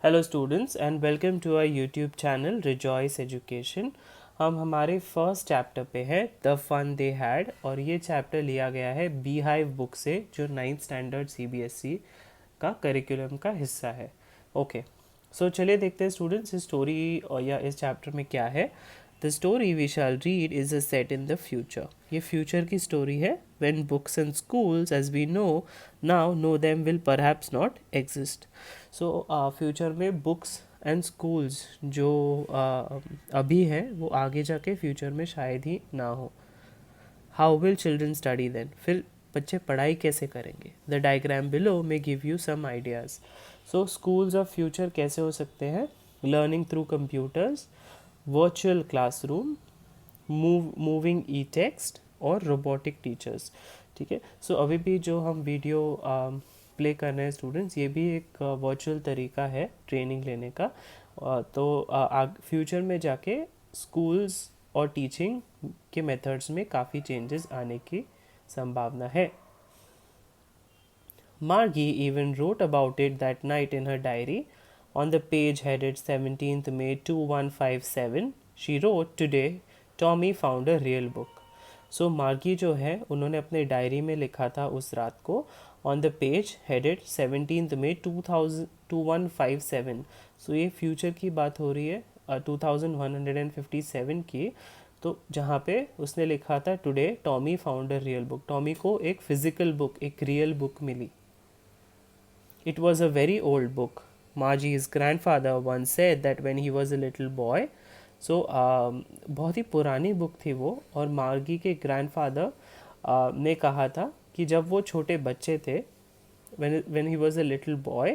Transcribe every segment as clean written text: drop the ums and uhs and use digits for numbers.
Hello students and welcome to our YouTube channel Rejoice Education. हम हमारे first chapter पे हैं द फन दे हैड, और ये चैप्टर लिया गया है बी हाइव बुक से, जो 9th स्टैंडर्ड सीबीएसई का करिकुलम का हिस्सा है। ओके, सो चलिए देखते हैं स्टूडेंट्स इस स्टोरी और या इस चैप्टर में क्या है। The story we shall read is a set in the future. ये फ्यूचर की स्टोरी है। When books and schools as we know them will perhaps not exist. So future में बुक्स एंड स्कूल्स जो अभी हैं वो आगे जाके फ्यूचर में शायद ही ना हो। How will children study then, फिर बच्चे पढ़ाई कैसे करेंगे। द डायग्राम बिलो में give you some ideas. So schools of future कैसे हो सकते हैं? Learning through computers, virtual classroom, moving e text और रोबोटिक टीचर्स। ठीक है, सो अभी भी जो हम वीडियो प्ले कर रहे हैं स्टूडेंट्स, ये भी एक वर्चुअल तरीका है ट्रेनिंग लेने का। तो फ्यूचर में जाके स्कूल्स और टीचिंग के मेथड्स में काफ़ी चेंजेस आने की संभावना है। Margie even wrote about it that night in her diary. On the page headed 17th May 2157, she wrote, "Today, Tommy found a real book." सो मार्गी जो है उन्होंने अपने डायरी में लिखा था उस रात को, on the page headed 17th May 2157। सो ये फ्यूचर की बात हो रही है 2157 की। तो जहाँ पे उसने लिखा था today Tommy found a real book, Tommy को एक फिजिकल बुक, एक रियल बुक मिली। It was a very old book. Margie's grandfather once said that when he was a little boy, so बहुत ही पुरानी बुक थी वो, और मार्गी के ग्रैंडफादर ने कहा था कि जब वो छोटे बच्चे थे, when he was a little boy,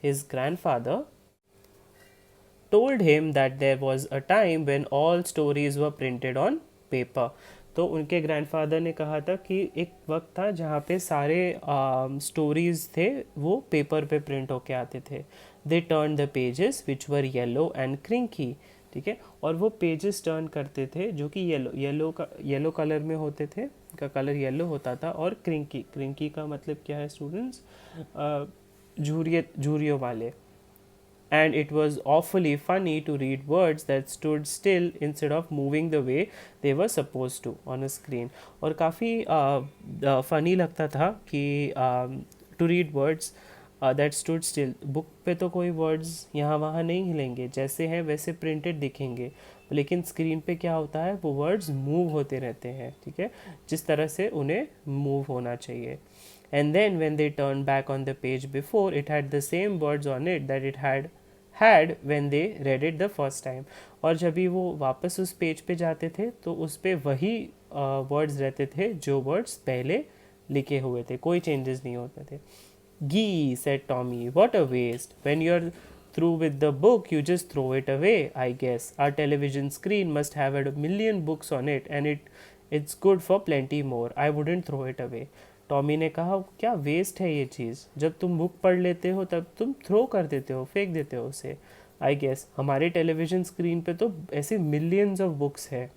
his grandfather told him that there was a time when all stories were printed on paper. तो उनके ग्रैंडफादर ने कहा था कि एक वक्त था जहाँ पे सारे स्टोरीज थे वो पेपर पे प्रिंट होके आते थे। They turn the pages which were yellow and crinkly. ठीक है, और वो पेजेस टर्न करते थे जो कि येलो कलर में होते थे, का कलर येलो होता था, और क्रिंकी, क्रिंकी का मतलब क्या है स्टूडेंट्स? झुर्रियों वाले। And it was awfully funny to read words that stood still instead of moving the way they were supposed to on a screen. और काफ़ी फ़नी लगता था कि to read words that stood still. Book पे तो कोई words यहाँ वहाँ नहीं हिलेंगे, जैसे हैं वैसे प्रिंटेड दिखेंगे, लेकिन स्क्रीन पे क्या होता है, वो वर्ड्स मूव होते रहते हैं। ठीक है, जिस तरह से उन्हें मूव होना चाहिए। And then when they turned back on the page before, it had the same words on it that it had when they read it the first time. और जब भी वो वापस उस पेज पे जाते थे तो उस पे वही वर्ड्स रहते थे जो वर्ड्स पहले लिखे हुए थे, कोई चेंजेस नहीं होते थे। Gee, said Tommy, what a waste. When you're through with the book, you just throw it away, I guess. Our television screen must have had a million books on it, and it's good for plenty more. I wouldn't throw it away. Tommy ने कहा, क्या waste है ये चीज़, जब तुम book पढ़ लेते हो तब तुम थ्रो कर देते हो, फेंक देते हो उसे। आई गेस हमारे टेलीविज़न स्क्रीन पे तो ऐसे मिलियंस ऑफ बुक्स है,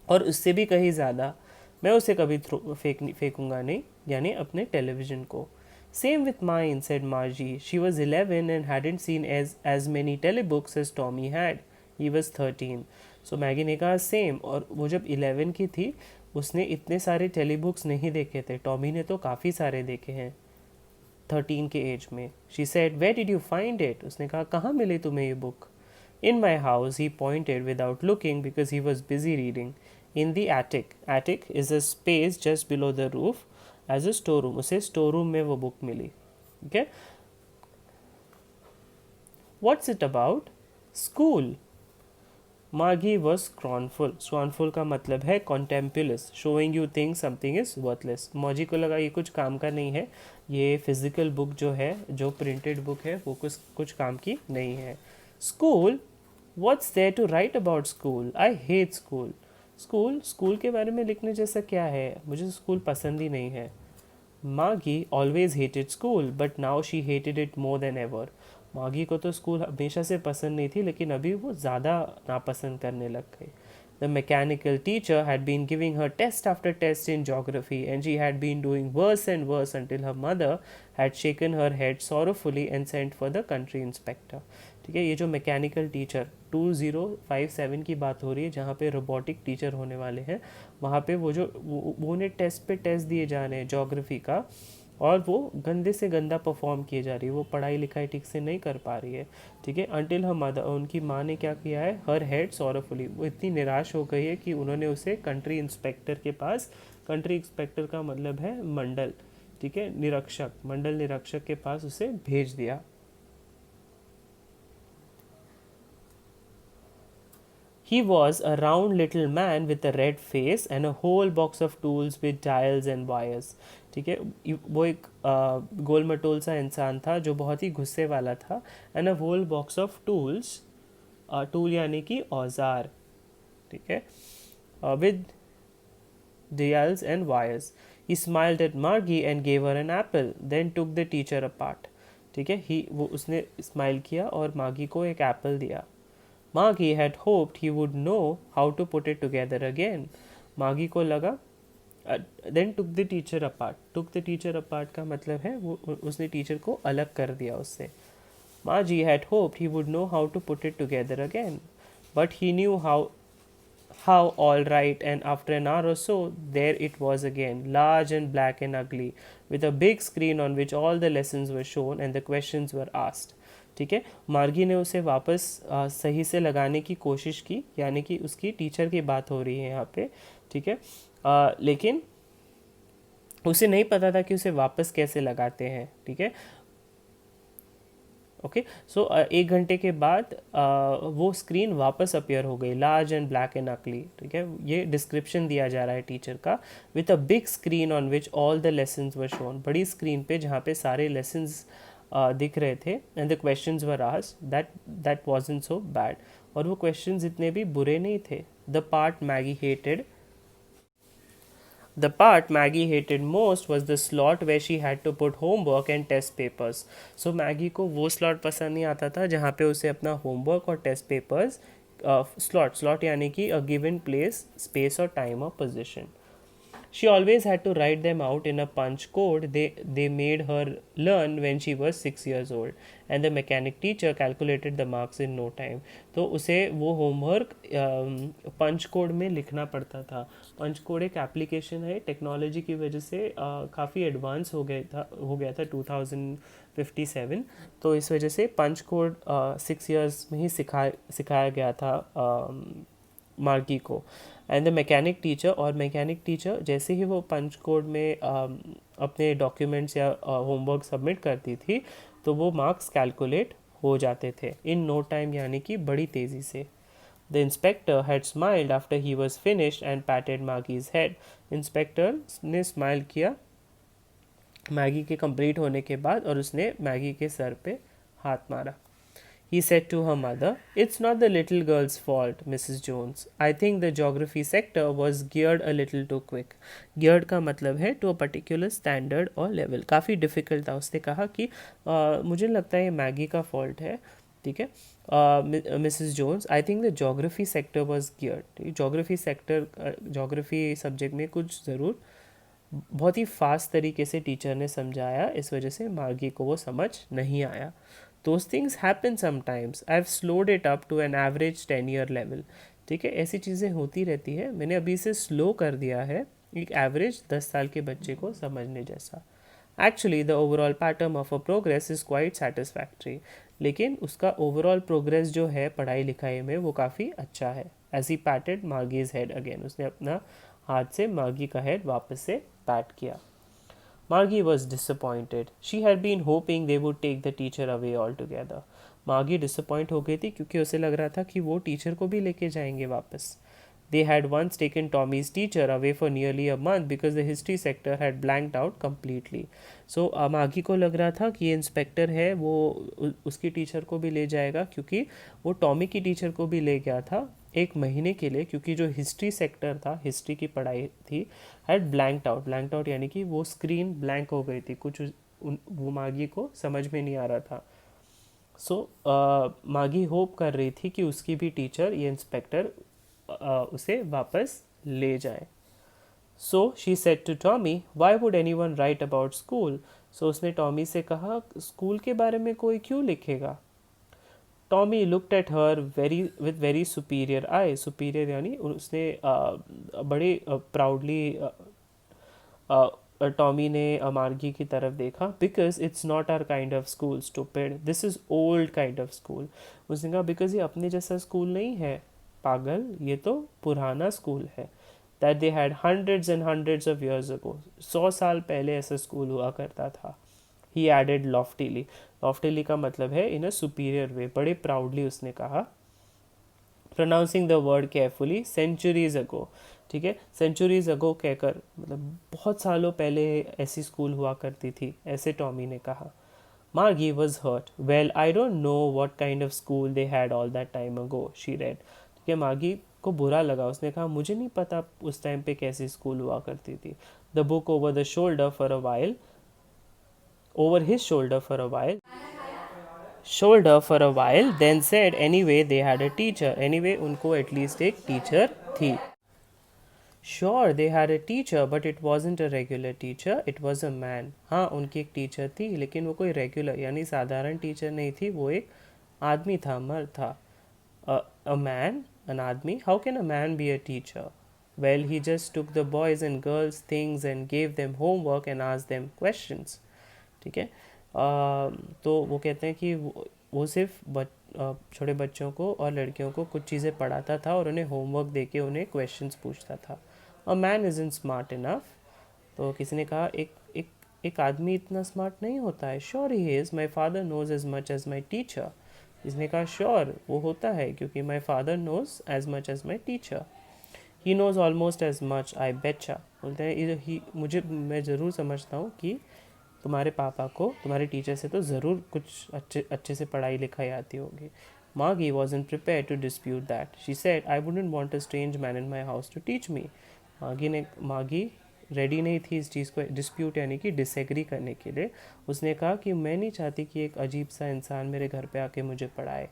और उससे भी कहीं ज़्यादा। मैं उसे कभी फेंकूंगा नहीं, यानी अपने टेलीविज़न को। Same with mine, said Margie. She was 11 and hadn't seen as many telebooks as Tommy had. He was 13। So Maggie ने कहा सेम, और वो जब 11 की थी उसने इतने सारे टेलीबुक्स नहीं देखे थे, टॉमी ने तो काफ़ी सारे देखे हैं 13 के एज में। She said, where did you find it? उसने कहा, कहाँ मिली तुम्हें ये बुक? In my house, he pointed without looking because he was busy reading. In the attic, attic is a space just below the roof as a store room. उसे store room में वो बुक मिली। ठीक है, what's it about? School. Margie was scornful. Scornful का मतलब है contemptuous, showing you think something is worthless. Margie को लगा ये कुछ काम का नहीं है, ये फिजिकल बुक जो है, जो प्रिंटेड बुक है, वो कुछ काम की नहीं है। School, what's there to write about school? I hate school. School, school के बारे में लिखने जैसा क्या है, मुझे स्कूल पसंद ही नहीं है। मागी always hated school but now she hated it more than ever. मागी को तो स्कूल हमेशा से पसंद नहीं थी, लेकिन अभी वो ज़्यादा नापसंद करने लग गई। The mechanical teacher had been giving her test after test in geography, and she had been doing worse and worse until her mother had shaken her head sorrowfully and sent for the country inspector. ठीक है, ये जो mechanical teacher 2057 की बात हो रही है जहाँ पे रोबोटिक टीचर होने वाले हैं, वहाँ पे वो उन्हें टेस्ट पे टेस्ट दिए जा रहे हैं जोग्राफी का, और वो गंदे से गंदा परफॉर्म किए जा रही है, वो पढ़ाई लिखाई ठीक से नहीं कर पा रही है। ठीक है, अंटिल हर मदर, उनकी माँ ने क्या किया है, हर हेड सॉरफुली, वो इतनी निराश हो गई है कि उन्होंने उसे कंट्री इंस्पेक्टर के पास, कंट्री इंस्पेक्टर का मतलब है मंडल, ठीक है, निरीक्षक, मंडल निरीक्षक के पास उसे भेज दिया। He was a round little man with a red face and a whole box of tools with dials and wires. ठीक है, वो एक गोल मटोल सा इंसान था जो बहुत ही गुस्से वाला था। And a whole box of tools, tool यानी कि औजार, ठीक है, with dials and wires. He smiled at Margie and gave her an apple, then took the teacher apart. ठीक है, वो उसने स्माइल किया और मागी को एक एप्पल दिया। Margie had hoped he would know how to put it together again. मागी को लगा, then took the teacher apart. Took the teacher apart का मतलब है वो उसने टीचर को अलग कर दिया उससे। Margie had hoped he would know how to put it together again, but he knew how all right, and after an hour or so, there it was again, large and black and ugly, with a big screen on which all the lessons were shown and the questions were asked. ठीक है, मार्गी ने उसे वापस सही से लगाने की कोशिश की, यानी कि उसकी टीचर की बात हो रही है यहाँ पे। ठीक है, लेकिन उसे नहीं पता था कि उसे वापस कैसे लगाते हैं। ठीक है, ओके, सो 1 घंटे के बाद वो स्क्रीन वापस अपीयर हो गई, लार्ज एंड ब्लैक एंड अकली। ठीक है, ये डिस्क्रिप्शन दिया जा रहा है टीचर का, with a big screen on which all the lessons were shown, बड़ी स्क्रीन पे जहाँ पे सारे लेसन्स दिख रहे थे। And the questions were asked, that wasn't so bad, और वो क्वेश्चंस इतने भी बुरे नहीं थे। The part Maggi hated The part Maggie hated most was the slot where she had to put homework and test papers. So Maggie को वो slot पसंद नहीं आता था जहाँ पे उसे अपना homework और test papers, slot यानी कि a given place, space or time or position. She always had to write them out in a punch code they made her learn when she was 6 years old, and the mechanic teacher calculated the marks in no time. तो उसे वो homework पंच code में लिखना पड़ता था। पंच code एक application है, technology की वजह से काफ़ी एडवांस हो गया था 2057, तो इस वजह से पंच कोड 6 years में ही सिखाया गया था मार्गी को। एंड द मैकेनिक टीचर, और मैकेनिक टीचर जैसे ही वो पंच कोड में अपने डॉक्यूमेंट्स या होमवर्क सबमिट करती थी तो वो मार्क्स कैलकुलेट हो जाते थे इन नो टाइम, यानी कि बड़ी तेज़ी से। The inspector had smiled after he was finished and पैटेड मागीज head. Inspector ने स्माइल किया मैगी के कंप्लीट होने के बाद और उसने मैगी के सर पे हाथ मारा। He said to her mother, "It's not the little girl's fault, Mrs. Jones. I think the geography sector was geared a little too quick." Geared का मतलब है to a particular standard और level. काफ़ी difficult था। उसने कहा कि मुझे लगता है ये मैगी का fault है। ठीक है, Mrs Jones, I think the geography sector was geared. Geography sector, geography subject में कुछ ज़रूर बहुत ही फास्ट तरीके से टीचर ने समझाया, इस वजह से मार्गी को वो समझ नहीं आया। Those things happen sometimes. I've slowed it up to an average 10-year level. ठीक है, ऐसी चीज़ें होती रहती है, मैंने अभी इसे स्लो कर दिया है एक एवरेज 10 साल के बच्चे को समझने जैसा। Actually the overall pattern of a progress is quite satisfactory, लेकिन उसका ओवरऑल प्रोग्रेस जो है पढ़ाई लिखाई में वो काफ़ी अच्छा है। As he patted Margie's head again, उसने अपना हाथ से मार्गी का हेड वापस से पैट किया। Margie was disappointed. She had been hoping they would take the teacher away altogether. Margie disappoint हो गई थी क्योंकि उसे लग रहा था कि वो टीचर को भी लेके जाएंगे वापस। They had once taken Tommy's teacher away for nearly a month because the history sector had blanked out completely. So मागी को लग रहा था कि ये इंस्पेक्टर है वो उसकी टीचर को भी ले जाएगा, क्योंकि वो टॉमी की टीचर को भी ले गया था 1 महीने के लिए, क्योंकि जो हिस्ट्री सेक्टर था, हिस्ट्री की पढ़ाई थी, हैड ब्लैंक्ड आउट यानी कि वो स्क्रीन ब्लैंक हो गई थी, कुछ वो मागी को समझ में नहीं आ रहा था। सो मागी होप कर रही थी कि उसकी भी टीचर ये इंस्पेक्टर उसे वापस ले जाएं। So she said to Tommy, why would anyone write about school? So उसने टॉमी से कहा, स्कूल के बारे में कोई क्यों लिखेगा? Tommy looked at her very with very superior I, superior यानी उसने बड़े प्राउडली टॉमी ने मार्गी की तरफ देखा। Because it's not our kind of school stupid, this is old kind of school. उसने कहा बिकॉज ये अपने जैसा स्कूल नहीं है पागल, ये तो पुराना स्कूल है। That they had hundreds and hundreds of years ago, 100 साल पहले ऐसा स्कूल हुआ करता था। ही एडेड लॉफ्टीली, लॉफ्टीली का मतलब है इन अ सुपीरियर वे, बड़े प्राउडली उसने कहा, pronouncing the word carefully, centuries ago. ठीक है, सेंचुरीज अगो कहकर मतलब बहुत सालों पहले ऐसी स्कूल हुआ करती थी, ऐसे टॉमी ने कहा। Margie was hurt, well I don't know what kind of school they had all that time ago, she read. ठीक है, मार्गी को बुरा लगा, उसने कहा मुझे नहीं पता उस टाइम पे कैसी स्कूल हुआ करती थी। The book over the shoulder for a while, over his shoulder for a while, shoulder for a while, then said anyway they had a teacher, anyway उनको at least एक teacher थी। Sure they had a teacher but it wasn't a regular teacher, it was a man। हाँ उनकी एक teacher थी लेकिन वो कोई रेगुलर यानी साधारण टीचर नहीं थी, वो एक आदमी था, मर्द था। a man, an आदमी, how can a man be a teacher? Well he just took the boys and girls things and gave them homework and asked them questions। ठीक है, तो वो कहते हैं कि वो सिर्फ छोटे बच्चों को और लड़कियों को कुछ चीज़ें पढ़ाता था और उन्हें होमवर्क दे के उन्हें क्वेश्चंस पूछता था। A man is in smart enough, तो किसी ने कहा एक आदमी इतना स्मार्ट नहीं होता है। Sure he is, my father knows as much as my teacher. इसने कहा श्योर वो होता है क्योंकि my father knows as much as my teacher. He knows almost as much I betcha, बोलते हैं ही मुझे, मैं ज़रूर समझता हूँ कि तुम्हारे पापा को तुम्हारे टीचर से तो ज़रूर कुछ अच्छे अच्छे से पढ़ाई लिखाई आती होगी। मार्गी wasn't prepared to dispute that. She said, I wouldn't want a strange man in my house to teach me. मार्गी रेडी नहीं थी इस चीज़ को डिस्प्यूट यानी कि डिसएग्री करने के लिए। उसने कहा कि मैं नहीं चाहती कि एक अजीब सा इंसान मेरे घर पे आके मुझे पढ़ाए।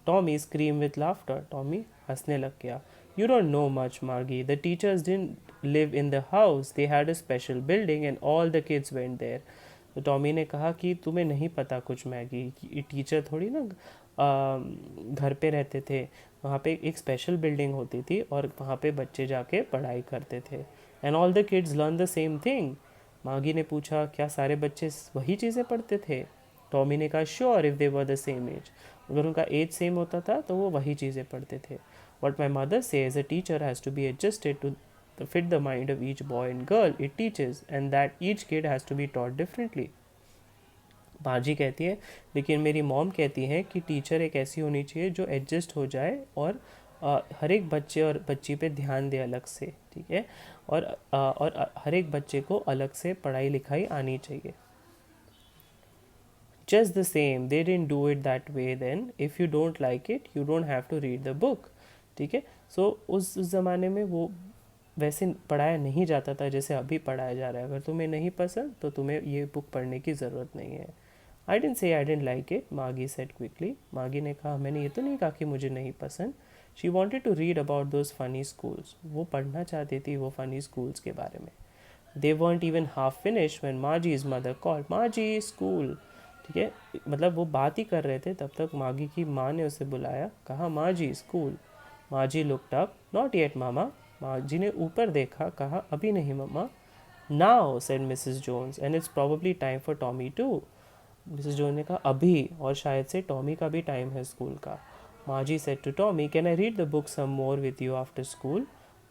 Tommy scream with laughter, Tommy हंसने लग गया। You don't know much, Margie. The teachers didn't live in the house. They had a special building and all the kids went there. तो टॉमी ने कहा कि तुम्हें नहीं पता कुछ मैगी, टीचर थोड़ी ना घर पे रहते थे, वहाँ पे एक स्पेशल बिल्डिंग होती थी और वहाँ पे बच्चे जाके पढ़ाई करते थे। And all the kids learn the same thing. मागी ने पूछा क्या सारे बच्चे वही चीज़ें पढ़ते थे? टॉमी ने कहा sure if they were the same age, अगर उनका एज सेम होता था तो वो वही चीज़ें पढ़ते थे। What my mother says, a teacher has to be adjusted to fit the mind of each boy and girl it teaches, and that each kid has to be taught differently। बाजी कहती है लेकिन मेरी मॉम कहती है कि teacher एक ऐसी होनी चाहिए जो एडजस्ट हो जाए और हर एक बच्चे और बच्ची पे ध्यान दे अलग से। ठीक है, और हर एक बच्चे को अलग से पढ़ाई लिखाई आनी चाहिए। Just the same, they didn't do it that way then. If you don't like it, you don't have to read the book। ठीक है, सो उस ज़माने में वो वैसे पढ़ाया नहीं जाता था जैसे अभी पढ़ाया जा रहा है। अगर तुम्हें नहीं पसंद तो तुम्हें ये बुक पढ़ने की ज़रूरत नहीं है। आई didn't say I didn't like it, मागी सेड क्विकली। मागी ने कहा मैंने ये तो नहीं कहा कि मुझे नहीं पसंद। She wanted to read about those funny schools, वो पढ़ना चाहती थी वो फ़नी स्कूल्स के बारे में। दे weren't even half finished when Margie's mother called, Margie school। ठीक है, मतलब वो बात ही कर रहे थे तब तक मागी की माँ ने उसे बुलाया, कहा Margie school. Margie looked up, not yet mama. Margie ने ऊपर देखा, कहा अभी नहीं मम्मा। Now said Mrs Jones, and it's probably time for Tommy too. Mrs Jones ने कहा अभी, और शायद से टॉमी का भी टाइम है स्कूल का। Margie said to Tommy, can I read the book some more with you after school?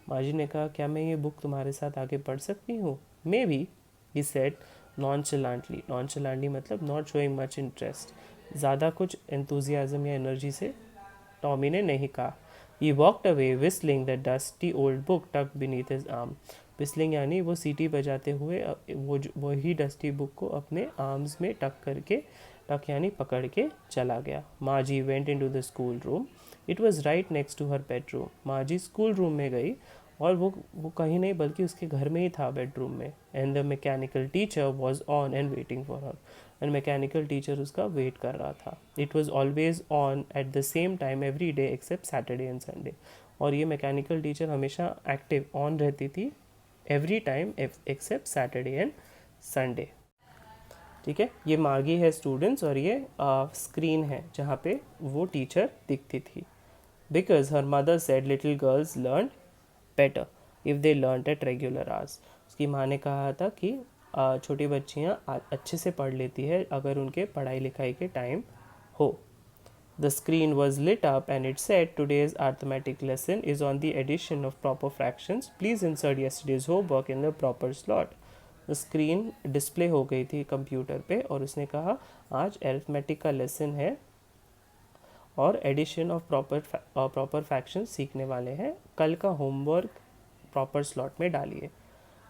Margie ने कहा क्या मैं ये बुक तुम्हारे साथ आगे पढ़ सकती हूँ? May be, he said नॉनचलेंटली। नॉनचलेंटली मतलब नॉट शोइंग मच इंटरेस्ट, ज़्यादा कुछ एंथुजियाज्म या एनर्जी से टॉमी ने नहीं कहा। He walked away whistling the dusty old book टक बीनीथ हिज आर्म। विस्लिंग यानी वो सीटी बजाते हुए वही डस्टी बुक को अपने आर्म्स में टक करके, टक यानी पकड़ के चला गया। Margie went into the school room, it was right next to her bedroom. Margie school room में गई और वो कहीं नहीं बल्कि उसके घर में ही था, बेडरूम में. And the mechanical teacher was on and waiting for her. And mechanical teacher उसका वेट कर रहा था. It was always on at the same time every day except Saturday and Sunday. और ये मैकेनिकल टीचर हमेशा active on रहती थी every time except Saturday and Sunday. ठीक है, ये मार्गी है स्टूडेंट्स, और ये स्क्रीन है जहाँ पे वो टीचर दिखती थी. Because her mother said little girls learn better if they learn at regular hours. उसकी माँ ने कहा था कि छोटी बच्चियाँ अच्छे से पढ़ लेती है अगर उनके पढ़ाई लिखाई के टाइम हो. The screen was lit up and it said today's arithmetic lesson is on the addition of proper fractions. Please insert yesterday's homework in the proper slot. The screen display हो गई थी कंप्यूटर पे और उसने कहा आज arithmetic का lesson है और एडिशन ऑफ प्रॉपर फ्रैक्शंस सीखने वाले हैं. कल का होमवर्क प्रॉपर स्लॉट में डालिए.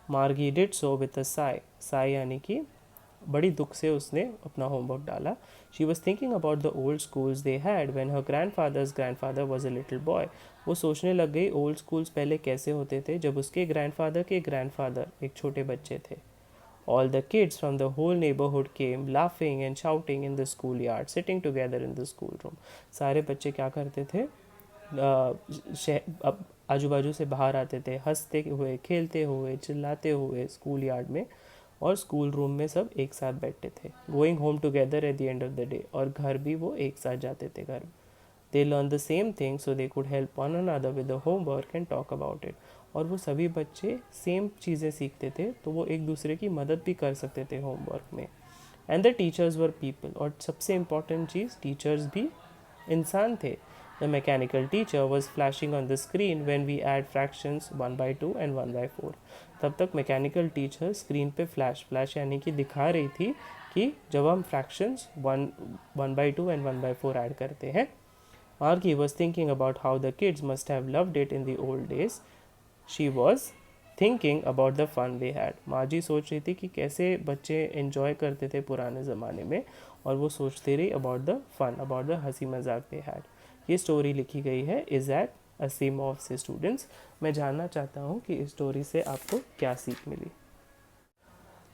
मार्गी did so with a Sai. Sai यानी कि बड़ी दुख से उसने अपना होमवर्क डाला. She was thinking about the old schools they had when her grandfather was a little boy. वो सोचने लग गई ओल्ड स्कूल्स पहले कैसे होते थे जब उसके ग्रैंडफादर एक छोटे बच्चे थे. All the kids from the whole neighborhood came laughing and shouting in the schoolyard, sitting together in the schoolroom. सारे बच्चे क्या करते थे, अब आजू बाजू से बाहर आते थे, हंसते हुए, खेलते हुए, चिल्लाते हुए स्कूल यार्ड में, और स्कूल रूम में सब एक साथ बैठते थे. Going home together at the end of the day, और घर भी वो एक साथ जाते थे घर. They learn the same thing so they could help one another with the homework and talk about it. और वो सभी बच्चे सेम चीज़ें सीखते थे तो वो एक दूसरे की मदद भी कर सकते थे होमवर्क में. And the teachers were people, और सबसे इम्पॉर्टेंट चीज़ टीचर्स भी इंसान थे. The mechanical teacher was flashing on the screen when we add fractions 1/2 and 1/4. तब तक मैकेनिकल टीचर स्क्रीन पे फ्लैश यानी कि दिखा रही थी कि जब हम फ्रैक्शंस 1/2 एंड 1/4 ऐड करते हैं. Margie was thinking about how the kids must have loved it in the old days. She was thinking about the fun they had. मार्जी सोच रही थी कि कैसे बच्चे एंजॉय करते थे पुराने ज़माने में, और वो सोचती रही about the fun, about the हंसी मजाक दे हैड. ये स्टोरी लिखी गई है इज़ैक असीमोव से. स्टूडेंट्स, मैं जानना चाहता हूँ कि इस स्टोरी से आपको क्या सीख मिली.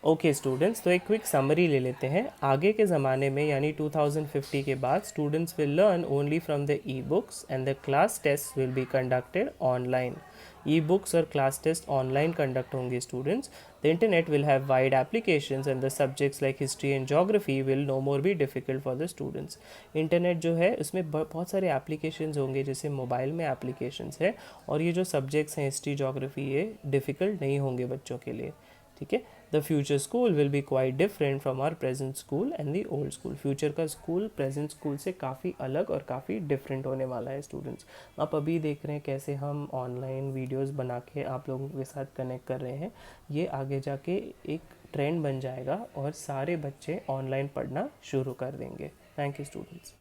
ओके स्टूडेंट्स, तो एक क्विक समरी ले लेते हैं. आगे के ज़माने में यानी 2050 के बाद students will learn only from the e books and the class test will be conducted online. E books और क्लास टेस्ट ऑनलाइन कंडक्ट होंगे students. The internet will have wide applications and the subjects like history and geography will no more be difficult for the students. Internet जो है उसमें बहुत सारे applications होंगे, जैसे mobile में एप्लीकेशंस है, और ये जो सब्जेक्ट्स हैं हिस्ट्री जोग्राफी ये डिफ़िकल्ट नहीं होंगे बच्चों के लिए. ठीक है. The future school will be quite different from our present school and the old school. Future का स्कूल प्रेजेंट स्कूल से काफ़ी अलग और काफ़ी डिफरेंट होने वाला है स्टूडेंट्स. आप अभी देख रहे हैं कैसे हम ऑनलाइन वीडियोस बना के आप लोगों के साथ कनेक्ट कर रहे हैं. ये आगे जाके एक ट्रेंड बन जाएगा और सारे बच्चे ऑनलाइन पढ़ना शुरू कर देंगे. Thank you students.